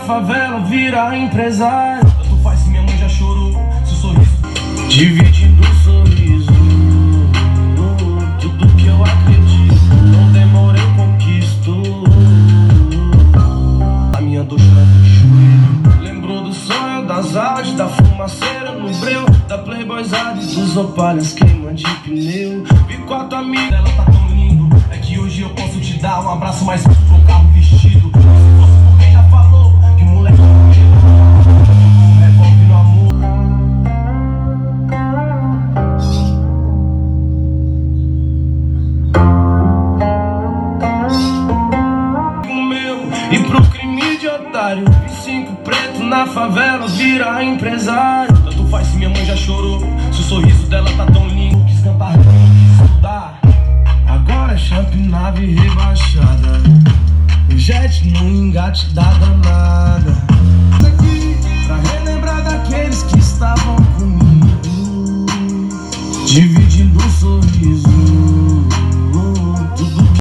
favela vira empresário. Tanto faz se minha mãe já chorou, se o sorriso dividindo o sorriso. Tudo que eu acredito, não demorei, conquisto. A minha dor chorando de joelho. Lembrou do sonho, das artes, da fumaceira no breu, da playboyzada e dos opalhas queima de pneu. Vi com a tua amiga, ela tá tão lindo. É que hoje eu posso te dar um abraço mais forte pro carro vestido. Se fosse por quem já falou que o moleque revolve no amor. O meu e pro crime de otário, e 5 preto na favela vira empresário. Tanto faz se minha mãe já chorou, se o sorriso dela tá tão lindo. Quis cantar, quis estudar. Agora é champ, nave rebaixada, jet no engate da danada. Aqui pra relembrar daqueles que estavam comigo, dividindo um sorriso.